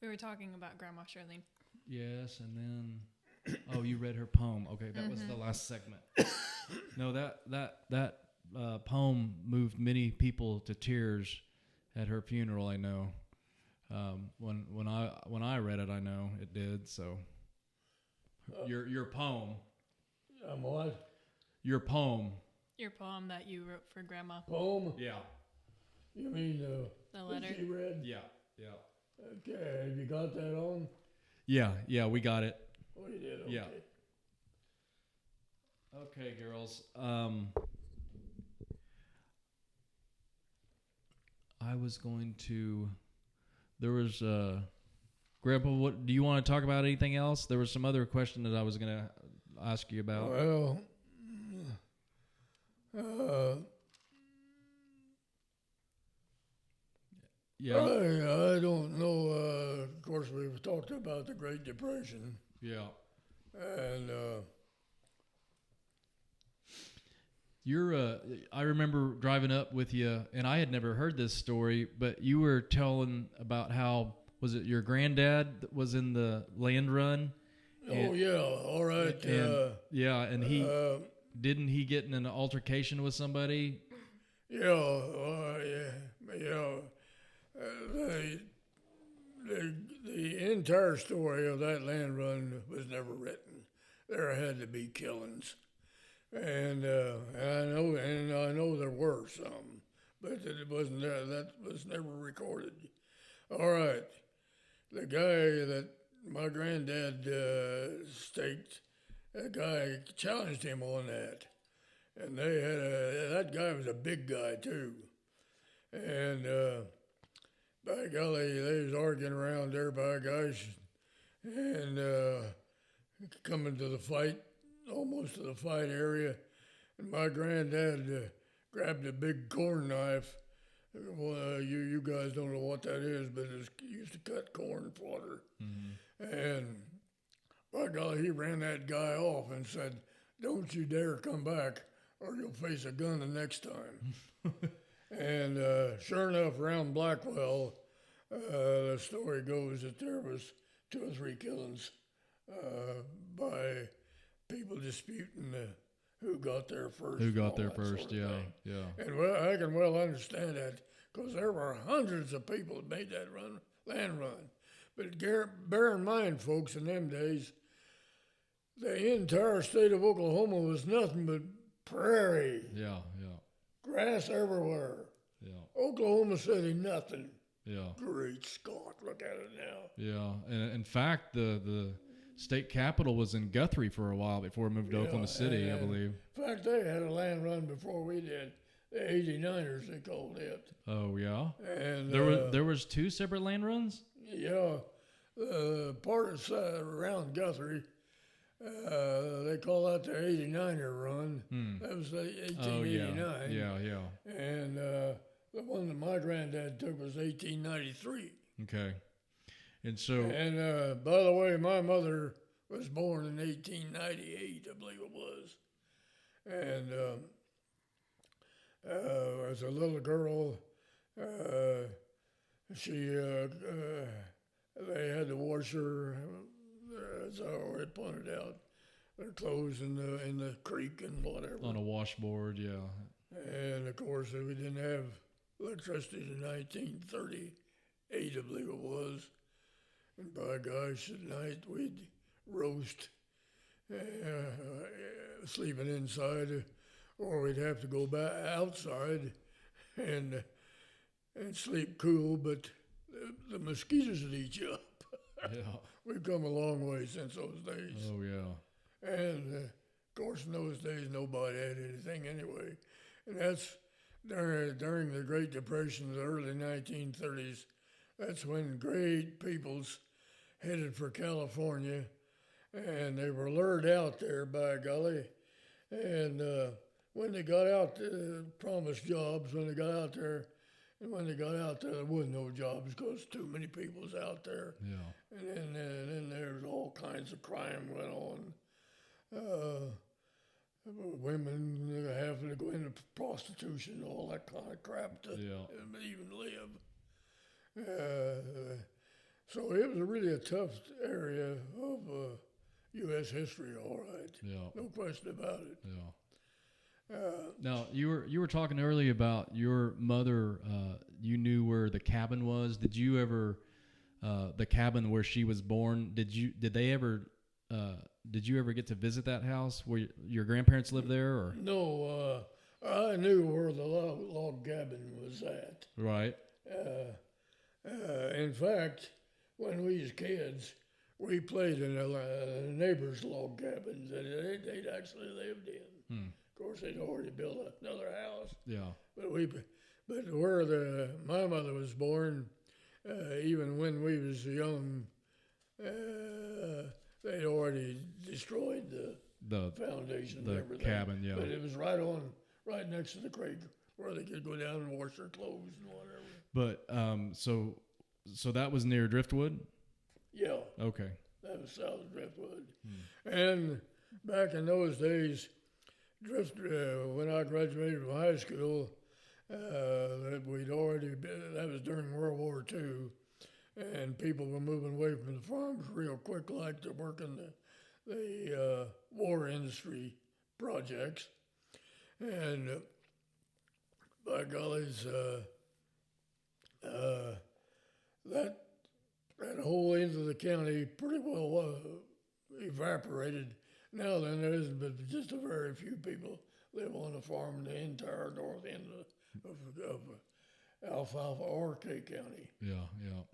We were talking about Grandma Shirley. Yes, and then you read her poem. Okay, that was the last segment. No, that poem moved many people to tears at her funeral. I know. When I read it, I know it did. So your poem. What? Your poem. Your poem that you wrote for Grandma. Poem? Yeah. You mean the letter? She read? Yeah. Okay, have you got that on? Yeah, we got it. Oh, you did? Okay. Yeah. Okay, girls. I was going to. There was Grandpa. What do you want to talk about? Anything else? There was some other question that I was going to ask you about. Well, Yeah. I don't know. Of course, we've talked about the Great Depression. Yeah. And I remember driving up with you, and I had never heard this story, but you were telling about how, was it your granddad that was in the land run? Oh, yeah, all right. And he, didn't he get in an altercation with somebody? Yeah. The entire story of that land run was never written. There had to be killings. And I know there were some, but it wasn't there. That was never recorded. All right, the guy that my granddad staked, that guy challenged him on that, and they had that guy was a big guy too, and by golly, they was arguing around there, by gosh, and coming to the fight. Almost to the fight area, and my granddad grabbed a big corn knife. Well, you guys don't know what that is, but it's used to cut corn fodder. Mm-hmm. And by golly, he ran that guy off and said, "Don't you dare come back, or you'll face a gun the next time." And sure enough, around Blackwell, the story goes that there was 2 or 3 killings by people disputing who got there first. Yeah. And I can well understand that, because there were hundreds of people that made that land run. But bear in mind, folks, in them days, the entire state of Oklahoma was nothing but prairie. Yeah. Grass everywhere. Yeah. Oklahoma City, nothing. Yeah. Great Scott, look at it now. Yeah, and in fact, the state capital was in Guthrie for a while before it moved to Oklahoma City, I believe. In fact, they had a land run before we did. The 89ers, they called it. Oh, yeah? And there was 2 separate land runs? Yeah. Part around Guthrie, they call that the 89er run. That was the 1889. Oh, yeah. And the one that my granddad took was 1893. Okay. And so, and by the way, my mother was born in 1898, I believe it was, and as a little girl, they had to wash her, as I already pointed out, their clothes in the creek and whatever. On a washboard, yeah. And of course, we didn't have electricity in 1938, I believe it was. And by gosh, at night we'd roast, sleeping inside, or we'd have to go back outside and sleep cool, but the mosquitoes would eat you up. Yeah. We've come a long way since those days. Oh, yeah. And of course, in those days, nobody had anything anyway. And that's during the Great Depression, the early 1930s. That's when great peoples headed for California, and they were lured out there, by golly. And when they got out, promised jobs when they got out there. And when they got out there wasn't no jobs because too many people was out there. Yeah. And then there was all kinds of crime went on. Women having to go into prostitution, all that kind of crap to even live. So it was really a tough area of U.S. history, all right. Yeah. No question about it. Yeah. Now you were talking earlier about your mother. You knew where the cabin was. Did you ever the cabin where she was born? Did you ever get to visit that house where your grandparents lived there? Or No, I knew where the log cabin was at. right. In fact, when we was kids, we played in a neighbor's log cabin that they'd actually lived in. Of course, they'd already built another house. Yeah. But where my mother was born, even when we was young, they'd already destroyed the foundation and the everything. cabin. Yeah. But it was right next to the creek where they could go down and wash their clothes and whatever. But so that was near Driftwood. Yeah. Okay. That was south of Driftwood. And back in those days, when I graduated from high school, that was during World War II, and people were moving away from the farms real quick, like to work in the war industry projects. And by gollies, that whole end of the county pretty well evaporated. Now then, there isn't but just a very few people live on a farm in the entire north end of Alfalfa or K County. Yeah. Yeah.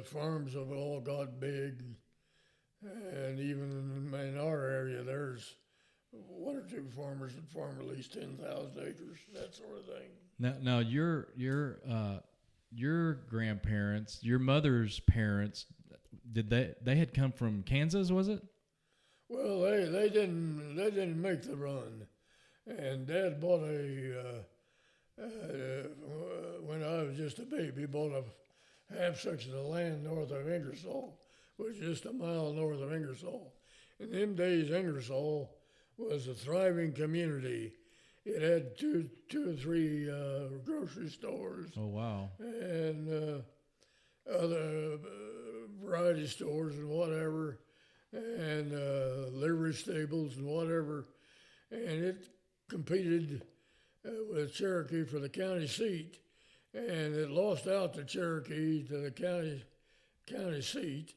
Farms have all got big, and even in our area, there's one or two farmers that farm at least 10,000 acres, that sort of thing. Now your grandparents, your mother's parents, did they had come from Kansas? Was it? Well, they didn't make the run, and Dad bought when I was just a baby, bought a half section of land north of Ingersoll, which is just a mile north of Ingersoll. In them days, Ingersoll was a thriving community. It had two or three grocery stores. Oh wow! And other variety stores and whatever, and livery stables and whatever, and it competed with Cherokee for the county seat, and it lost out to Cherokee to the county seat,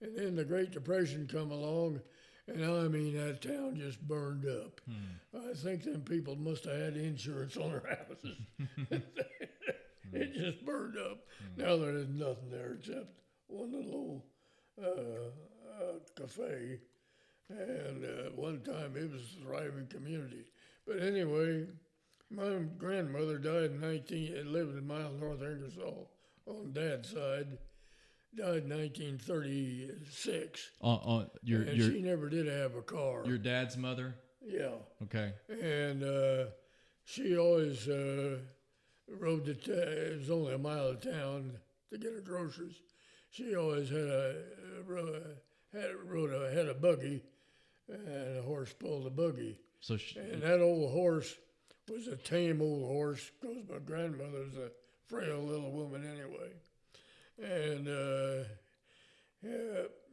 and then the Great Depression come along, and I mean that town just burned up. I think them people must have had insurance on their houses. It just burned up. Now there is nothing there except one little cafe, and one time it was a thriving community. But anyway, my grandmother died lived a mile north of Ingersoll on Dad's side, died in 1936. She never did have a car. Your dad's mother? Yeah. Okay. And she always rode it was only a mile of town to get her groceries. She always had a buggy, and a horse pulled the buggy. And that old horse was a tame old horse, because my grandmother's a frail little woman anyway. And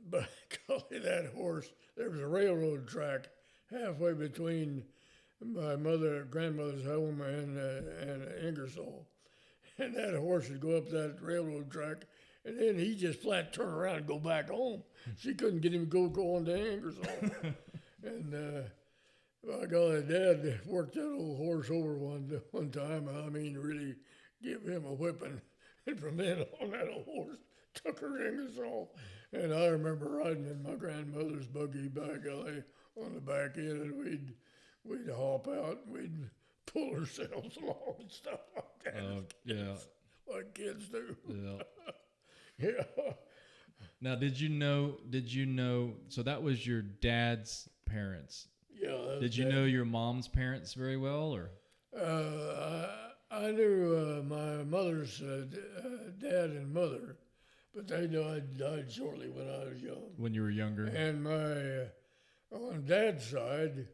by golly, that horse, there was a railroad track halfway between my grandmother's home and Ingersoll. And that horse would go up that railroad track, and then he just flat turn around and go back home. She couldn't get him to go on to Ingersoll. And by golly, Dad worked that old horse over one time. I mean, really give him a whipping. And from then on, that old horse took her to Ingersoll. And I remember riding in my grandmother's buggy, by golly, on the back end, and we'd hop out, and we'd pull ourselves along and stuff like that. Yeah. Like kids do. Yeah. Yeah. Now, did you know, so that was your dad's parents. Yeah. Did you know your mom's parents very well, or? I knew my mother's dad and mother, but they died shortly when I was young. When you were younger. And on Dad's side,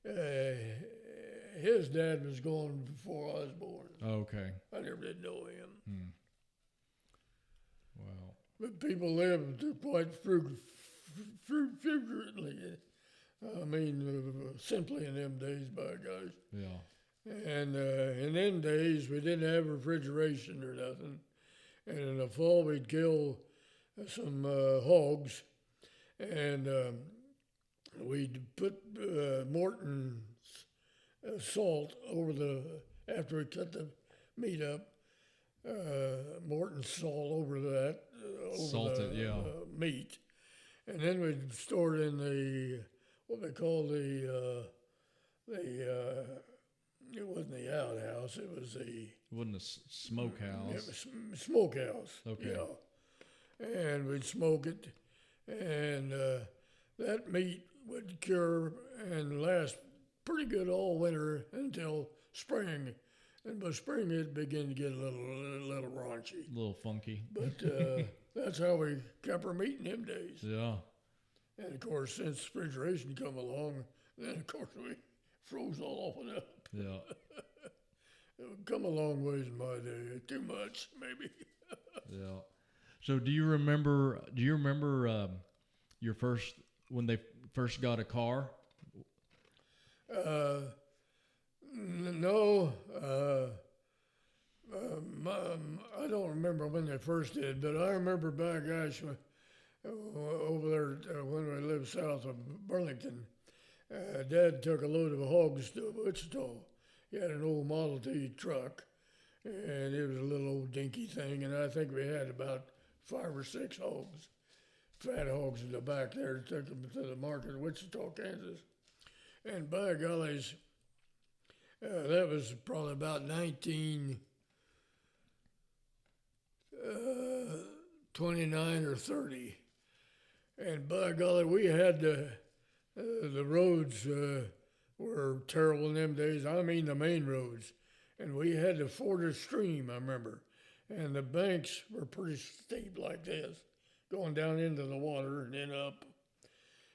his dad was gone before I was born. Oh, okay. I never did know him. Wow. but people lived quite frugally. I mean, simply in them days, by gosh. Yeah. And in them days, we didn't have refrigeration or nothing. And in the fall, we'd kill some hogs, and we'd put Morton's salt over after we cut the meat up, Morton's salt over that, over Salted, the yeah. meat. And then we'd store it in what they call it wasn't the outhouse, it was It wasn't a smokehouse. Smokehouse. Okay. Yeah. And we'd smoke it, and that meat would cure and last pretty good all winter until spring. And by spring, it began to get a little raunchy. A little funky. But that's how we kept our meat in them days. Yeah. And of course, since refrigeration come along, then of course we froze all of it up. Yeah. It come a long ways in my day. Too much, maybe. Yeah. So do you remember your first, when they first got a car? No. I don't remember when they first did, but I remember by gosh, over there when we lived south of Burlington, Dad took a load of hogs to Wichita. He had an old Model T truck, and it was a little old dinky thing, and I think we had about 5 or 6 hogs, fat hogs in the back there. Took them to the market in Wichita, Kansas. And by gollies, that was probably about 1929 or 30. And by golly, we had the roads were terrible in them days. I mean the main roads. And we had to ford a stream, I remember. And the banks were pretty steep like this, going down into the water and then up.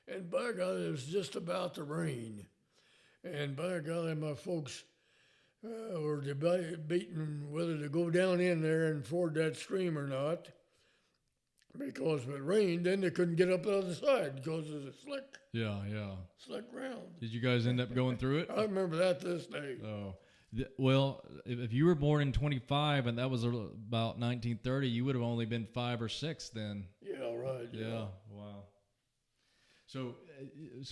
And by golly, it was just about to rain. And by golly, my folks were debating whether to go down in there and ford that stream or not. Because if it rained, then they couldn't get up the other side because of the Yeah. slick ground. Did you guys end up going through it? I remember that this day. Oh. Well, if you were born in 25 and that was about 1930, you would have only been 5 or 6 then. Yeah, right. Yeah. Wow. So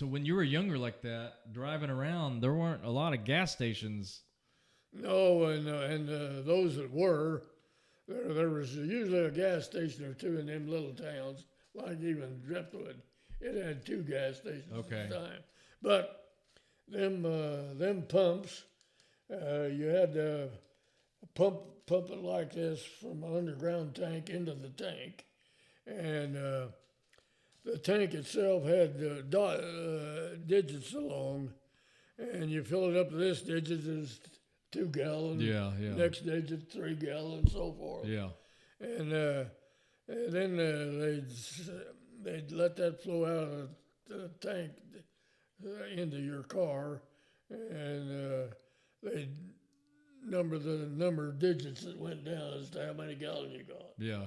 when you were younger like that, driving around, there weren't a lot of gas stations. No, and those that were, there was usually a gas station or two in them little towns, like even Driftwood. It had 2 gas stations at the time. But them pumps, you had to pump it like this from an underground tank into the tank, and the tank itself had digits along, and you fill it up to this digit is 2 gallons. Yeah. Next digit 3 gallons, so forth. Yeah. And then they'd let that flow out of the tank into your car, and they'd number the number of digits that went down as to how many gallons you got. Yeah.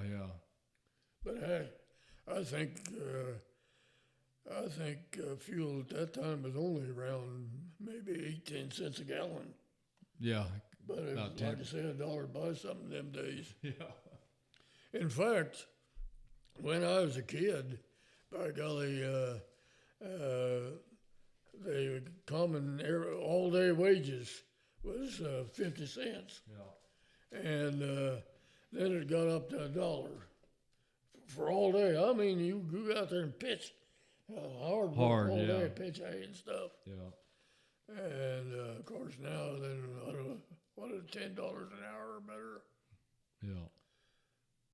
But hey, I think fuel at that time was only around maybe 8-10 cents a gallon. Yeah. But it was, like I said, $1 to buy something them days. Yeah. In fact, when I was a kid, by golly, the common all-day wages was 50 cents. Yeah. And then it got up to $1 for all day. I mean, you go out there and pitch hard all day, pitch hay and stuff. Yeah. And of course now, then what is $10 an hour